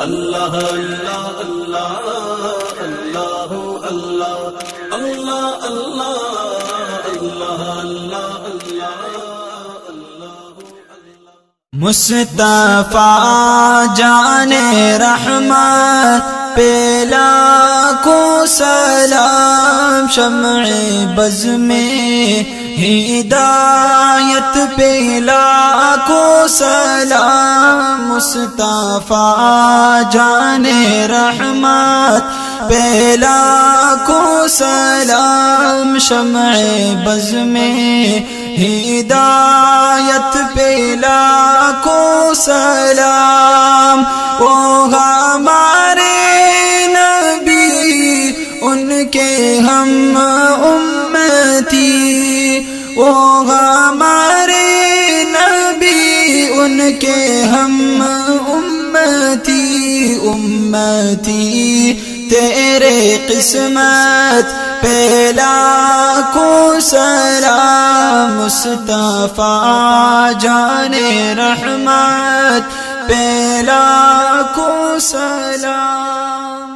اللہ اللہ اللہ اللہ اللہ اللہ اللہ اللہ اللہ مصطفیٰ جان رحمت پہ لاکھوں سلام، شمع بز میں ہدایت پہ لاکھوں سلام، مصطفیٰ جان رحمت پہ لاکھوں سلام، شمع بز میں ہدایت پہ لاکھوں سلام، وہ ہمارے نبی ان کے ہم امتی، وہ ہمارے نبی ان کے ہم امتی، امتی تیرے قسمت پہ لاکھوں سلام، مصطفیٰ جان رحمت پہ لاکھوں سلام۔